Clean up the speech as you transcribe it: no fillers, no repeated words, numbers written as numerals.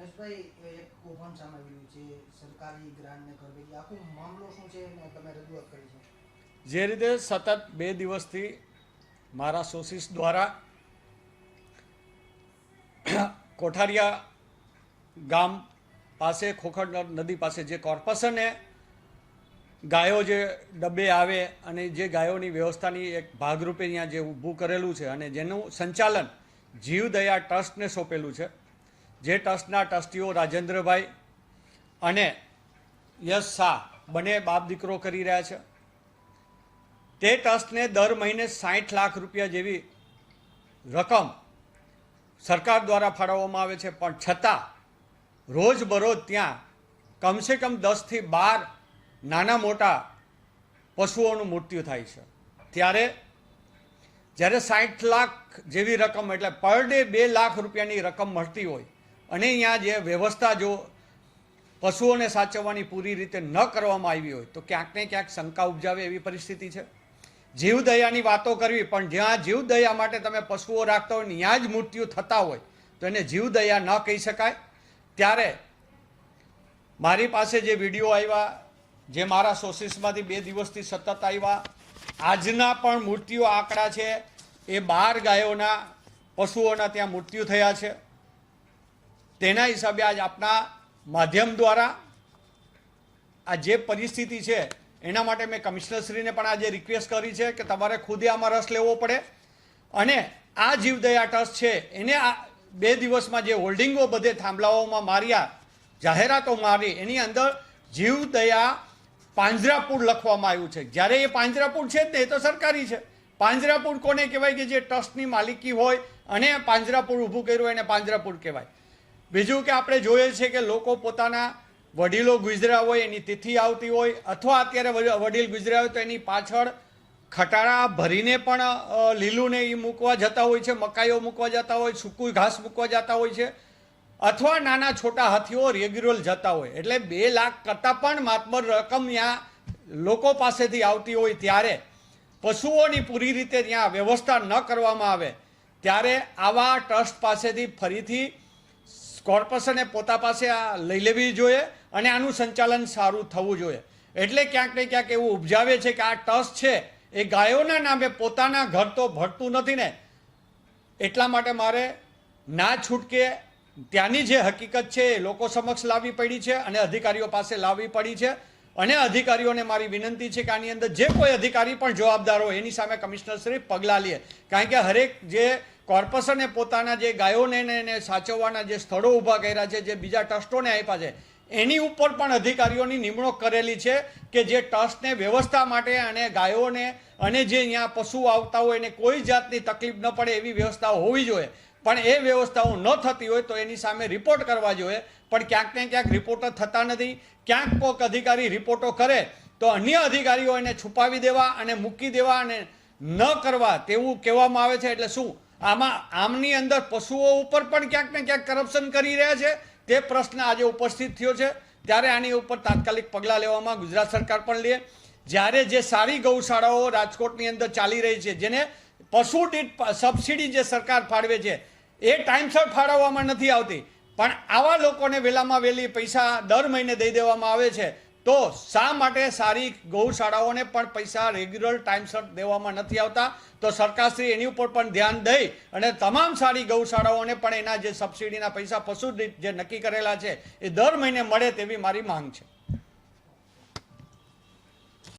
મહેશભાઈ, એક કૌભાંડ સામે આવ્યું છે, સરકારી ગ્રાન્ટને કરવેલી આખો મામલો શું છે અને તમે રજૂઆત કરી છે? જે રીતે સતત 2 દિવસથી મારા સોર્સિસ દ્વારા કોઠારિયા ગામ પાસે ખોખર નદી પાસે જે કોર્પોરેશને ગાયો જે ડબ્બે આવે અને જે ગાયોની વ્યવસ્થાની એક ભાગરૂપે અહીંયા જે ઊભું કરેલું છે અને જેનું સંચાલન જીવદયા ટ્રસ્ટને સોંપેલું છે, જે ટ્રસ્ટના ટ્રસ્ટીઓ રાજેન્દ્રભાઈ અને યશ શાહ બંને બાપ દીકરો કરી રહ્યા છે. તે ટ્રસ્ટને દર મહિને 60 લાખ રૂપિયા જેવી રકમ સરકાર દ્વારા ફાળવવામાં આવે છે, પણ છતાં રોજબરોજ ત્યાં કમસે કમ 10 થી 12 નાના મોટા પશુઓનું મૃત્યુ થાય છે. જ્યારે 60 લાખ જેવી રકમ એટલે પર ડે 2 લાખ રૂપિયાની રકમ મળતી હોય અને અહીંયા જે વ્યવસ્થા જો પશુઓને સાચવવાની પૂરી રીતે ન કરવામાં આવી હોય તો ક્યાંક ને ક્યાંક શંકા ઉપજાવે એવી પરિસ્થિતિ છે. જીવદયાની વાતો કરવી, પણ જ્યાં જીવદયા માટે તમે પશુઓ રાખતા હોય ત્યાં જ મૃત્યુ થતા હોય તો એને જીવદયા ન કહી શકાય. ત્યારે મારી પાસે જે વિડીયો આવ્યા, જે મારા સોર્સિસમાંથી 2 દિવસથી સતત આવ્યા, આજના પણ મૃત્યુ આંકડા છે એ 12 ગાયોના પશુઓના ત્યાં મૃત્યુ થયા છે. તેના હિસાબે આજ આપના માધ્યમ દ્વારા આ જે પરિસ્થિતિ છે એના માટે મેં કમિશનરશ્રીને પણ આજે રિક્વેસ્ટ કરી છે કે તમારે ખુદે આમાં રસ લેવો પડે અને આ જીવદયા ટ્રસ્ટ છે એને આ 2 દિવસમાં જે હોલ્ડિંગો બધે થાંભલાઓમાં માર્યા, જાહેરાતો મારી, એની અંદર જીવદયા પાંજરાપોળ લખવામાં આવ્યું છે. જ્યારે એ પાંજરાપોળ છે તે તો સરકારી છે. પાંજરાપોળ કોને કહેવાય? કે જે ટ્રસ્ટની માલિકી હોય અને પાંજરાપોળ ઊભું કર્યું એને પાંજરાપોળ કહેવાય. બીજું કે આપણે જોઈએ છે કે લોકો પોતાના વડીલો ગુજર્યા હોય, એની તિથિ આવતી હોય અથવા અત્યારે વડીલ ગુજર્યા હોય તો એની પાછળ ખટારા ભરીને પણ લીલું ને એ મૂકવા જતા હોય છે, મકાઈઓ મૂકવા જતા હોય, સૂકું ઘાસ મૂકવા જતા હોય છે, અથવા નાના છોટા હાથીઓ રેગ્યુલર જતા હોય. એટલે 2 લાખ કરતાં પણ માતબર રકમ ત્યાં લોકો પાસેથી આવતી હોય ત્યારે પશુઓની પૂરી રીતે ત્યાં વ્યવસ્થા ન કરવામાં આવે ત્યારે આવા ટ્રસ્ટ પાસેથી ફરીથી કોર્પોરેશને પોતા પાસે આ લઈ લેવી જોઈએ અને આનું સંચાલન સારું થવું જોઈએ. એટલે ક્યાંક ને ક્યાંક એવું ઉપજાવે છે કે આ ટ્રસ્ટ છે એ ગાયોના નામે પોતાના ઘર તો ભરતું નથી ને, એટલા માટે મારે ના છૂટકે ત્યાંની જે હકીકત છે એ લોકો સમક્ષ લાવવી પડી છે અને અધિકારીઓ પાસે લાવવી પડી છે. અને અધિકારીઓને મારી વિનંતી છે કે આની અંદર જે કોઈ અધિકારી પણ જવાબદાર હોય એની સામે કમિશનરશ્રી પગલાં લે, કારણ કે હરેક જે કોર્પોરેશને પોતાના જે ગાયોને એને સાચવવાના જે સ્થળો ઊભા કર્યા છે, જે બીજા ટ્રસ્ટોને આપ્યા છે, એની ઉપર પણ અધિકારીઓની નિમણૂક કરેલી છે કે જે ટ્રસ્ટને વ્યવસ્થા માટે અને ગાયોને અને જે અહીંયા પશુ આવતા હોય એને કોઈ જાતની તકલીફ ન પડે એવી વ્યવસ્થાઓ હોવી જોઈએ. પણ એ વ્યવસ્થાઓ ન થતી હોય તો એની સામે રિપોર્ટ કરવા જોઈએ. પણ ક્યાંક ને ક્યાંક રિપોર્ટો થતા નથી. ક્યાંક કોઈક અધિકારી રિપોર્ટો કરે તો અન્ય અધિકારીઓ એને છુપાવી દેવા અને મૂકી દેવા અને ન કરવા તેવું કહેવામાં આવે છે. એટલે શું આમની અંદર પશુઓ ઉપર પણ ક્યાંક ને ક્યાંક કરપ્શન કરી રહ્યા છે તે પ્રશ્ન આજે ઉપસ્થિત થયો છે. ત્યારે આની ઉપર તાત્કાલિક પગલાં લેવામાં ગુજરાત સરકાર પણ લે. જ્યારે જે સારી ગૌશાળાઓ રાજકોટની અંદર ચાલી રહી છે, જેને પશુ દીઠ સબસિડી જે સરકાર ફાળવે છે એ ટાઈમસર ફાળવવામાં નથી આવતી, પણ આવા લોકોને વહેલામાં વહેલી પૈસા દર મહિને દઈ દેવામાં આવે છે, તો શા માટે સારી ગૌશાળાઓને પણ પૈસા રેગ્યુલર ટાઈમસર દેવામાં નથી આવતા? તો સરકારશ્રી એની ઉપર પણ ધ્યાન દઈ અને તમામ સારી ગૌશાળાઓને પણ એના જે સબસિડીના પૈસા પશુ જે નક્કી કરેલા છે એ દર મહિને મળે તેવી મારી માંગ છે.